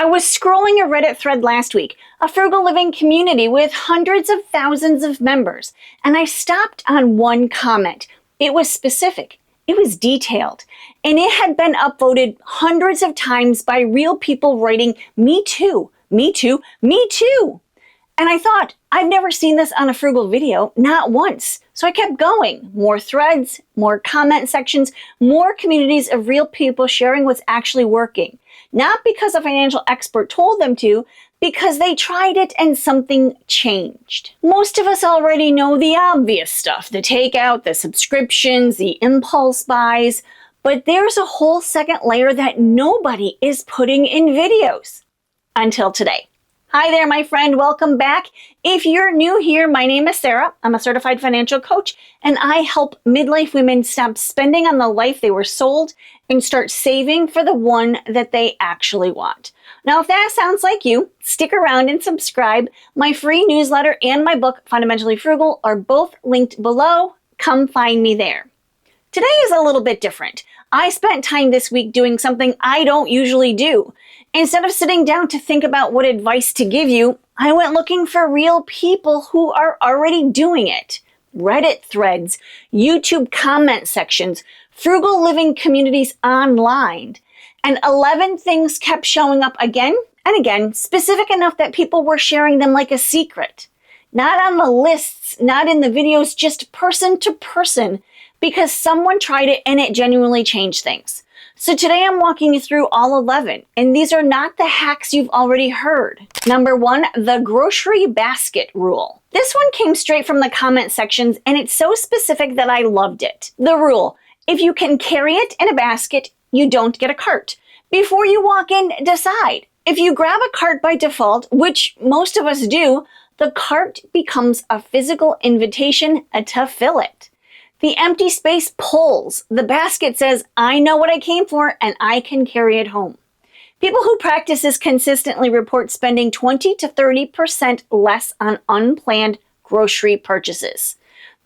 I was scrolling a Reddit thread last week, a frugal living community with hundreds of thousands of members, and I stopped on one comment. It was specific, it was detailed, and it had been upvoted hundreds of times by real people writing, "Me too, me too, me too." And I thought, I've never seen this on a frugal video, not once. So I kept going. More threads, more comment sections, more communities of real people sharing what's actually working. Not because a financial expert told them to, because they tried it and something changed. Most of us already know the obvious stuff, the takeout, the subscriptions, the impulse buys, but there's a whole second layer that nobody is putting in videos. Until today. Hi there, my friend. Welcome back. If you're new here, my name is Sarah. I'm a certified financial coach, and I help midlife women stop spending on the life they were sold and start saving for the one that they actually want. Now, if that sounds like you, stick around and subscribe. My free newsletter and my book, Fundamentally Frugal, are both linked below. Come find me there. Today is a little bit different. I spent time this week doing something I don't usually do. Instead of sitting down to think about what advice to give you, I went looking for real people who are already doing it. Reddit threads, YouTube comment sections, frugal living communities online. And 11 things kept showing up again and again, specific enough that people were sharing them like a secret. Not on the lists, not in the videos, just person to person, because someone tried it and it genuinely changed things. So today I'm walking you through all 11, and these are not the hacks you've already heard. Number 1, the grocery basket rule. This one came straight from the comment sections, and it's so specific that I loved it. The rule: if you can carry it in a basket, you don't get a cart. Before you walk in, decide. If you grab a cart by default, which most of us do, the cart becomes a physical invitation to fill it. The empty space pulls. The basket says, I know what I came for and I can carry it home. People who practice this consistently report spending 20 to 30% less on unplanned grocery purchases.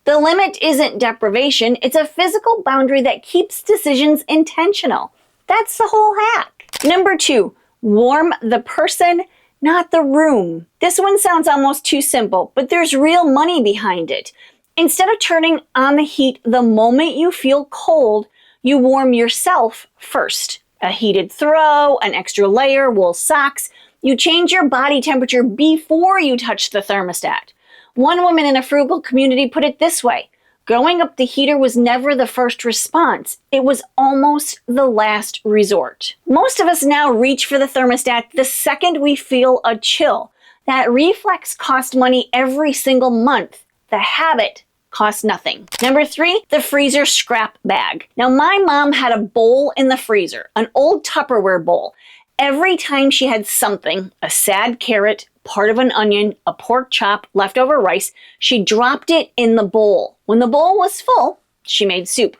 The limit isn't deprivation, it's a physical boundary that keeps decisions intentional. That's the whole hack. Number 2, warm the person, not the room. This one sounds almost too simple, but there's real money behind it. Instead of turning on the heat the moment you feel cold, you warm yourself first. A heated throw, an extra layer, wool socks. You change your body temperature before you touch the thermostat. One woman in a frugal community put it this way: going up the heater was never the first response. It was almost the last resort. Most of us now reach for the thermostat the second we feel a chill. That reflex costs money every single month. The habit costs nothing. Number 3, the freezer scrap bag. Now, my mom had a bowl in the freezer, an old Tupperware bowl. Every time she had something, a sad carrot, part of an onion, a pork chop, leftover rice, she dropped it in the bowl. When the bowl was full, she made soup.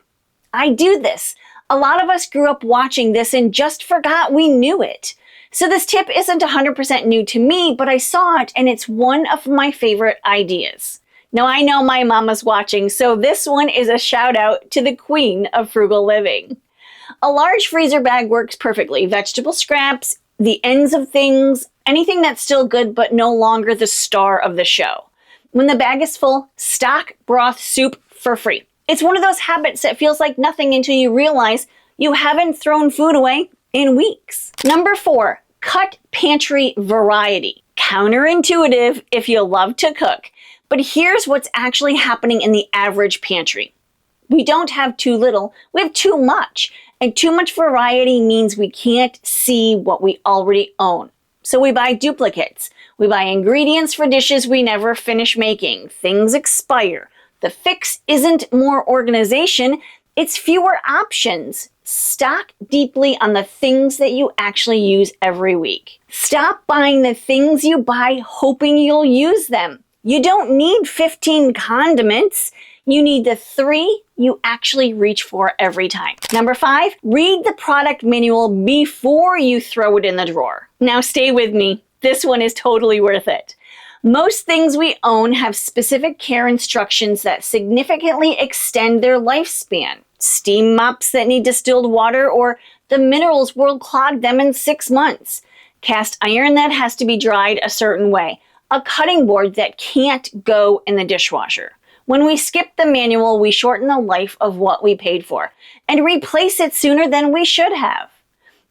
I do this. A lot of us grew up watching this and just forgot we knew it. So this tip isn't 100% new to me, but I saw it and it's one of my favorite ideas. Now, I know my mama's watching, so this one is a shout out to the queen of frugal living. A large freezer bag works perfectly. Vegetable scraps, the ends of things, anything that's still good but no longer the star of the show. When the bag is full, stock, broth, soup for free. It's one of those habits that feels like nothing until you realize you haven't thrown food away in weeks. Number 4, cut pantry variety. Counterintuitive if you love to cook. But here's what's actually happening in the average pantry. We don't have too little, we have too much. And too much variety means we can't see what we already own. So we buy duplicates. We buy ingredients for dishes we never finish making. Things expire. The fix isn't more organization, it's fewer options. Stock deeply on the things that you actually use every week. Stop buying the things you buy hoping you'll use them. You don't need 15 condiments. You need the 3 you actually reach for every time. Number 5, read the product manual before you throw it in the drawer. Now stay with me. This one is totally worth it. Most things we own have specific care instructions that significantly extend their lifespan. Steam mops that need distilled water, or the minerals will clog them in 6 months. cast iron that has to be dried a certain way, a cutting board that can't go in the dishwasher. When we skip the manual, we shorten the life of what we paid for and replace it sooner than we should have.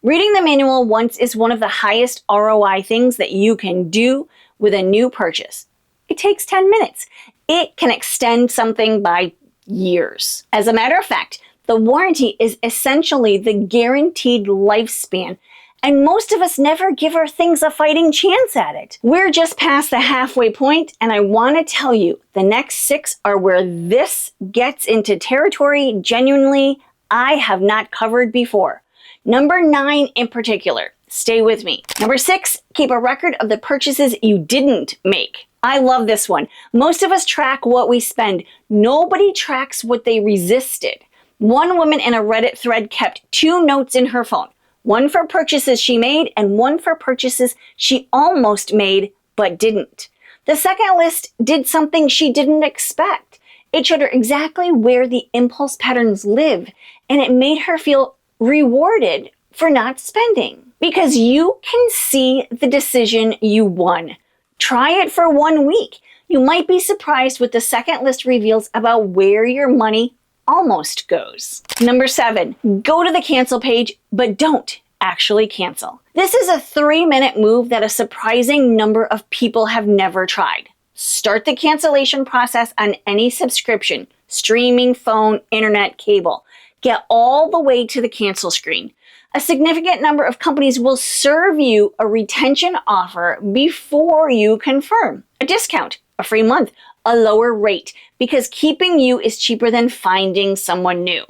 Reading the manual once is one of the highest ROI things that you can do with a new purchase. It takes 10 minutes. It can extend something by years. As a matter of fact, the warranty is essentially the guaranteed lifespan, and most of us never give our things a fighting chance at it. We're just past the halfway point, and I want to tell you, the next 6 are where this gets into territory genuinely I have not covered before. Number 9 in particular, stay with me. Number 6, keep a record of the purchases you didn't make. I love this one. Most of us track what we spend. Nobody tracks what they resisted. One woman in a Reddit thread kept 2 notes in her phone. One for purchases she made and one for purchases she almost made but didn't. The second list did something she didn't expect. It showed her exactly where the impulse patterns live, and it made her feel rewarded for not spending. Because you can see the decision you won. Try it for 1 week. You might be surprised what the second list reveals about where your money almost goes. Number 7, go to the cancel page, but don't actually cancel. This is a 3-minute move that a surprising number of people have never tried. Start the cancellation process on any subscription, streaming, phone, internet, cable. Get all the way to the cancel screen. A significant number of companies will serve you a retention offer before you confirm. A discount, a free month, a lower rate, because keeping you is cheaper than finding someone new.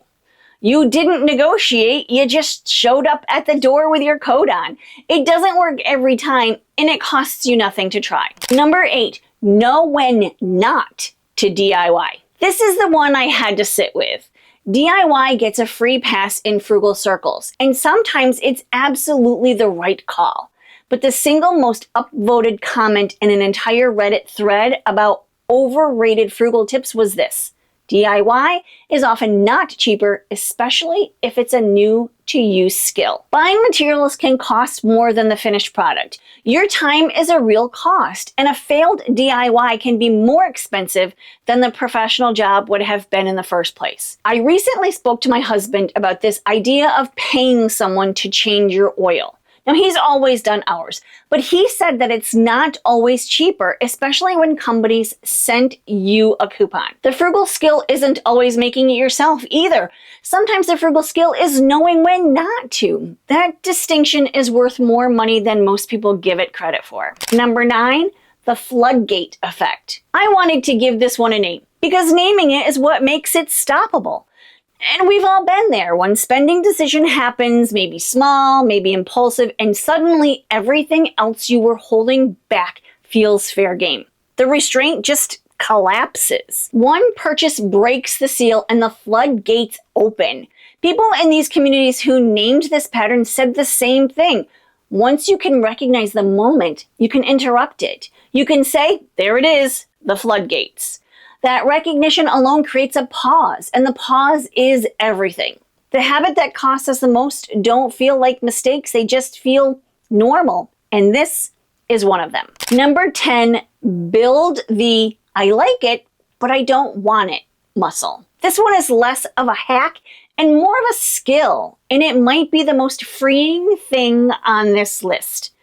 You didn't negotiate, you just showed up at the door with your coat on. It doesn't work every time, and it costs you nothing to try. Number 8, know when not to DIY. This is the one I had to sit with. DIY gets a free pass in Frugal circles, and sometimes it's absolutely the right call. But the single most upvoted comment in an entire Reddit thread about overrated Frugal tips was this: DIY is often not cheaper, especially if it's a new-to-use skill. Buying materials can cost more than the finished product. Your time is a real cost, and a failed DIY can be more expensive than the professional job would have been in the first place. I recently spoke to my husband about this idea of paying someone to change your oil. Now, he's always done ours, but he said that it's not always cheaper, especially when companies send you a coupon. The frugal skill isn't always making it yourself either. Sometimes the frugal skill is knowing when not to. That distinction is worth more money than most people give it credit for. Number 9, the floodgate effect. I wanted to give this one a name because naming it is what makes it stoppable. And we've all been there. One spending decision happens, maybe small, maybe impulsive, and suddenly everything else you were holding back feels fair game. The restraint just collapses. One purchase breaks the seal and the floodgates open. People in these communities who named this pattern said the same thing. Once you can recognize the moment, you can interrupt it. You can say, there it is, the floodgates. That recognition alone creates a pause, and the pause is everything. The habit that costs us the most don't feel like mistakes, they just feel normal, and this is one of them. Number 10, build the I like it, but I don't want it muscle. This one is less of a hack and more of a skill, and it might be the most freeing thing on this list.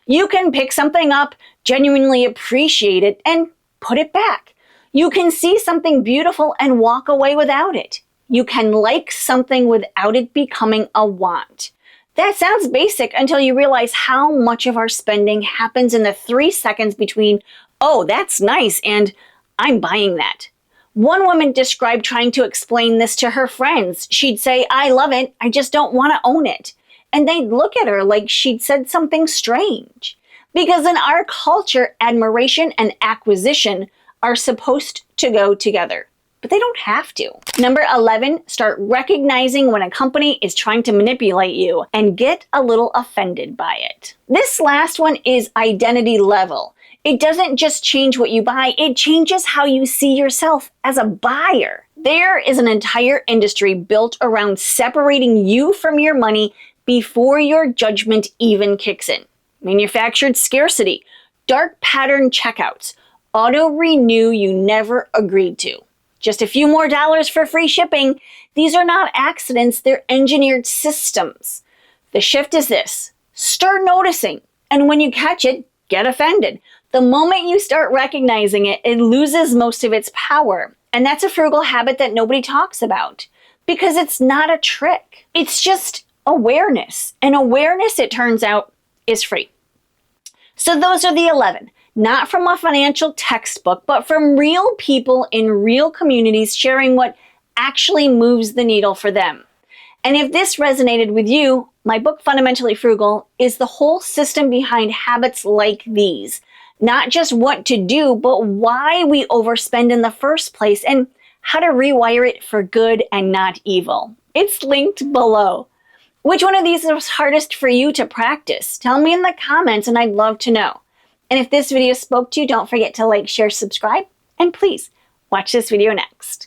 You can pick something up, genuinely appreciate it, and put it back. You can see something beautiful and walk away without it. You can like something without it becoming a want. That sounds basic until you realize how much of our spending happens in the 3 seconds between, oh, that's nice, and I'm buying that. One woman described trying to explain this to her friends. She'd say, I love it, I just don't want to own it. And they'd look at her like she'd said something strange. Because in our culture, admiration and acquisition are supposed to go together, but they don't have to. Number 11, start recognizing when a company is trying to manipulate you and get a little offended by it. This last one is identity level. It doesn't just change what you buy, it changes how you see yourself as a buyer. There is an entire industry built around separating you from your money before your judgment even kicks in. manufactured scarcity, dark pattern checkouts, auto renew you never agreed to. Just a few more dollars for free shipping. These are not accidents, they're engineered systems. The shift is this: start noticing, and when you catch it, get offended. The moment you start recognizing it, it loses most of its power. And that's a frugal habit that nobody talks about because it's not a trick. It's just awareness. And awareness, it turns out, is free. So those are the 11. Not from a financial textbook, but from real people in real communities sharing what actually moves the needle for them. And if this resonated with you, my book, Fundamentally Frugal, is the whole system behind habits like these. Not just what to do, but why we overspend in the first place and how to rewire it for good and not evil. It's linked below. Which one of these is hardest for you to practice? Tell me in the comments and I'd love to know. And if this video spoke to you, don't forget to like, share, subscribe, and please watch this video next.